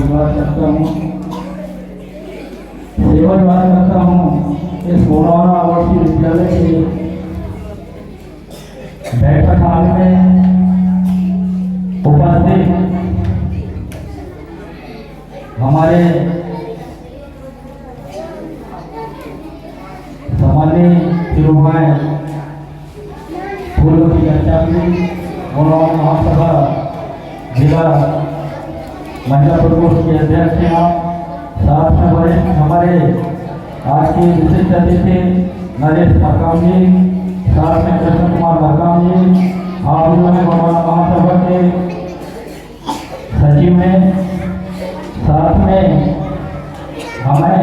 धन्यवाद करता हूँ, सेवा करता हूँ इस मोड़वाना आवासीय विद्यालय के बैठक हाल में उपस्थित हमारे सम्मानीय शिरोमणि फूलवती आचार्य मोड़वाना महासभा जिला महिला प्रकोष्ठ के अध्यक्ष हैं, साथ में वरिष्ठ हमारे आज के विशिष्ट अतिथि नरेश मरकाम जी, साथ में कृष्ण कुमार मरकाम जी, हाजिर में महासभा के सचिव हैं, साथ में हमें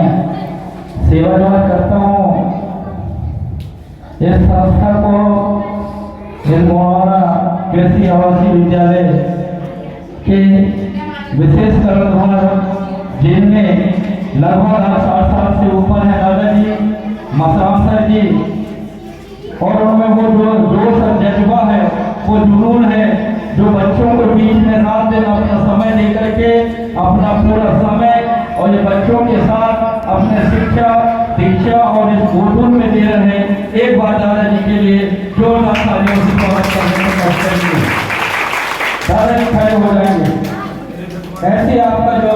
सेवा जवाब करता हूँ इस संस्था को मोड़वाना कृषि आवासीय विद्यालय के विशेष कर्मधारक जिनमें लगभग 60 साल से ऊपर है दादाजी मसाम सर जी, और उनमें वो जो जोश और जज्बा है, वो जुनून है, जो बच्चों को बीच में रात दिन अपना समय लेकर के अपना पूरा समय और ये बच्चों के साथ अपने शिक्षा दीक्षा और इस गोदून में दे रहे हैं। एक बार दादाजी के लिए जोरदार तालियों से स्वागत करने का चाहिए। दादाजी खड़े हो जाएंगे। ऐसे आपका जो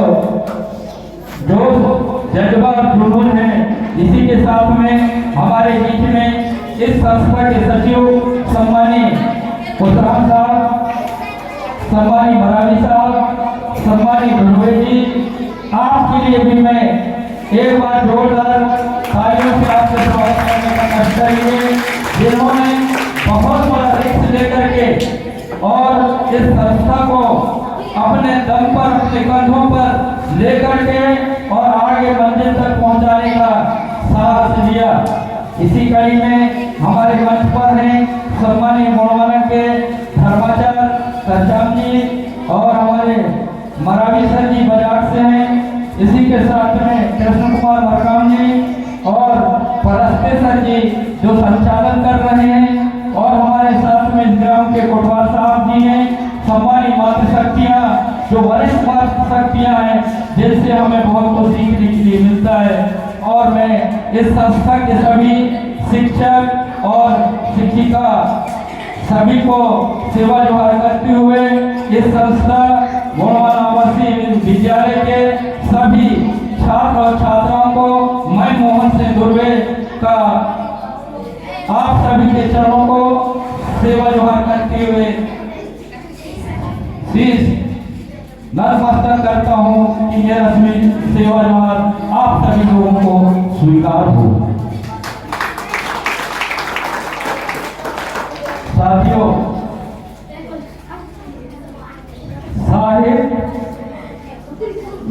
जज्बा जुनून है, इसी के साथ में हमारे बीच में इस संस्था के सचिव सम्मानीय उत्तराम साहब, सम्मानीय भरावी साहब, सम्मानीय धुर्वे जी, आपके लिए भी मैं एक बार जोरदार तालियों से आपसे स्वागत करने का कष्ट करेंगे, जिन्होंने बहुत बड़ा रिस्क लेकर के और इस संस्था को अपने दम पर अपने कंधों पर लेकर के और आगे मंजिल तक पहुंचाने का साहस लिया। इसी कड़ी में हमारे मंच पर हैं सम्मानीय मोड़वाना के धर्माचार्य सज्जाम जी और हमारे मरावी सर जी बजाज से हैं। इसी के साथ में कृष्ण कुमार मरकाम जी और परस्ते सर जी जो संचालन कर रहे हैं, और हमारे साथ में इस ग्राम के कोटवाल साहब जी हैं, सम्मानीय मातृशक्तियाँ जो वरिष्ठ मातृशक्तियाँ हैं, जिनसे हमें बहुत कुछ सीखने के लिए मिलता है। और मैं इस संस्था के सभी शिक्षक और शिक्षिका सभी को सेवा जोहार करते हुए इस संस्था मोड़वाना आवासीय विद्यालय के सभी छात्र और छात्राओं को मैं मोहन सिंह दुर्वे का आप सभी के चरणों को सेवा जोहार करते हुए शीश नतमस्तक करता हूँ कि यह रस्मी सेवा जोहार आप सभी लोगों को स्वीकार हो। साथियों, साहिब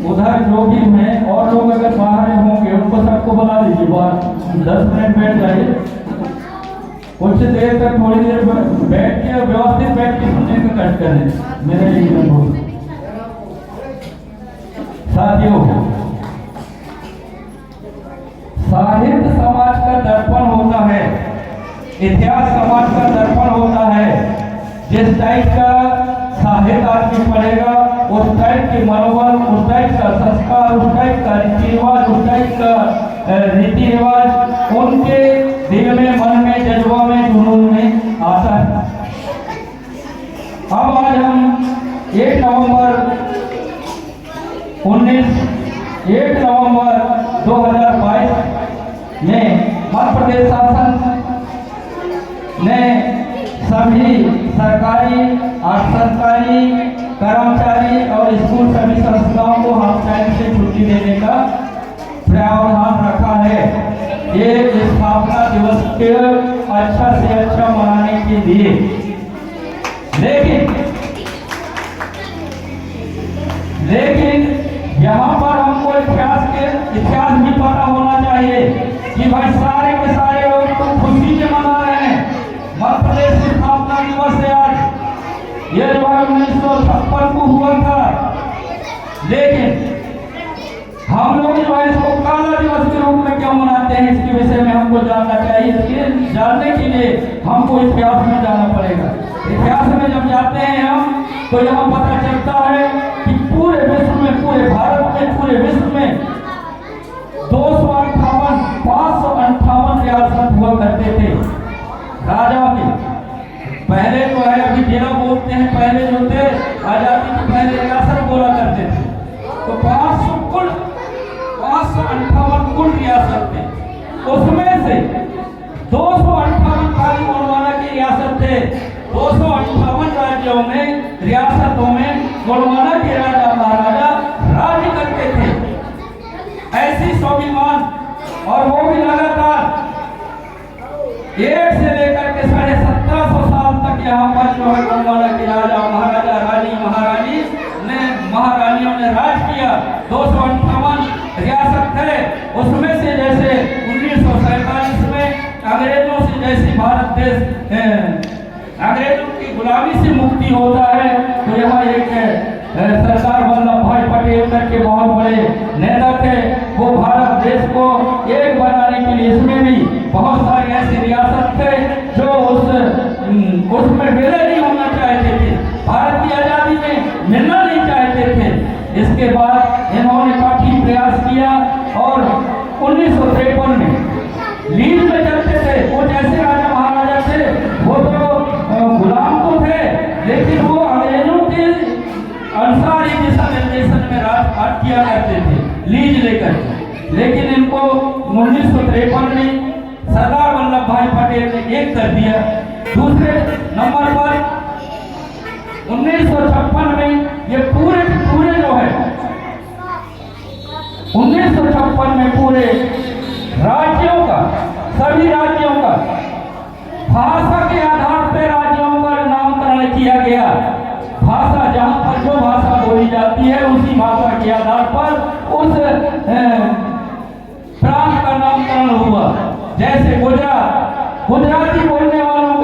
उधर जो भी हैं और लोग अगर बाहर होंगे उनको सबको बुला लीजिए, 10 मिनट बैठ जाइए, कुछ देर तक थोड़ी देर बैठ के व्यवस्थित बैठ के सुनने का कष्ट करें। मेरे लिए बहुत साथियों, साहित्य समाज का दर्पण होता है, इतिहास समाज का दर्पण होता है। जिस टाइप का साहित्य आदमी पढ़ेगा, उस टाइप के मनोबल, उस टाइप का संस्कार, उस टाइप का रीति रिवाज, उस टाइप का रीति रिवाज उनके दिल में, मन में, जज्बा में, जुनून में आता है। अब आज हम 1 नवंबर 2022 में मध्य प्रदेश शासन ने सभी सरकारी, अर्धसरकारी कर्मचारी और स्कूल सभी संस्थाओं को हाफ टाइम से छुट्टी देने का प्रावधान रखा है। ये स्थापना दिवस के अच्छा से अच्छा मनाने के लिए, लेकिन यहाँ पर हमको इतिहास भी पता होना चाहिए कि भाई सारे के सारे लोग तो खुशी से मना रहे हैं। मध्य प्रदेश की स्थापना दिवस है आज, ये जो है 1956 को हुआ था, लेकिन हम लोग जो है इसको काला दिवस के रूप में क्यों मनाते हैं, इसके विषय में हमको जानना चाहिए। इसके जानने के लिए हमको इतिहास में जाना पड़ेगा। इतिहास में जब जाते हैं हम, तो यहाँ पता चलता है कि पूरे विश्व में, पूरे भारत 1 से लेकर के 1750 साल तक यहाँ पर जो है गोंडवाना के राजा महाराजा रानी महारानियों ने राज किया। 258 रियासत है, उसमें से जैसे 1947 में अंग्रेजों से जैसे भारत देश अंग्रेजों की गुलामी से मुक्ति होता है, तो यहाँ एक सरदार वल्लभ भाई पटेल करके बहुत बड़े नेता थे। वो भारत देश को एक बनाने के लिए इसमें भी बहुत सारे ऐसे रियासत थे जो उसमें विलय नहीं होना चाहते थे, भारत की आज़ादी में मिलना नहीं चाहते थे। इसके बाद इन्होंने काफी प्रयास किया और 1953 में लीज में चलते थे। वो जैसे राजा महाराजा थे वो तो गुलाम तो थे, लेकिन वो अंग्रेजों के अनुसार ही दिशा निर्देशन में राज किया करते थे लीज लेकर। लेकिन इनको 1953 में सरदार वल्लभ भाई पटेल ने एक कर दिया। दूसरे नंबर पर 1956 में ये पूरे के पूरे जो है 1956 में पूरे राज्यों का, सभी राज्यों का भाषा के आधार पर राज्यों का नामकरण किया गया। भाषा जहाँ पर जो भाषा बोली जाती है उसी भाषा के आधार पर उस प्रांत का नामकरण हुआ। जैसे गुजराती बोलने वालों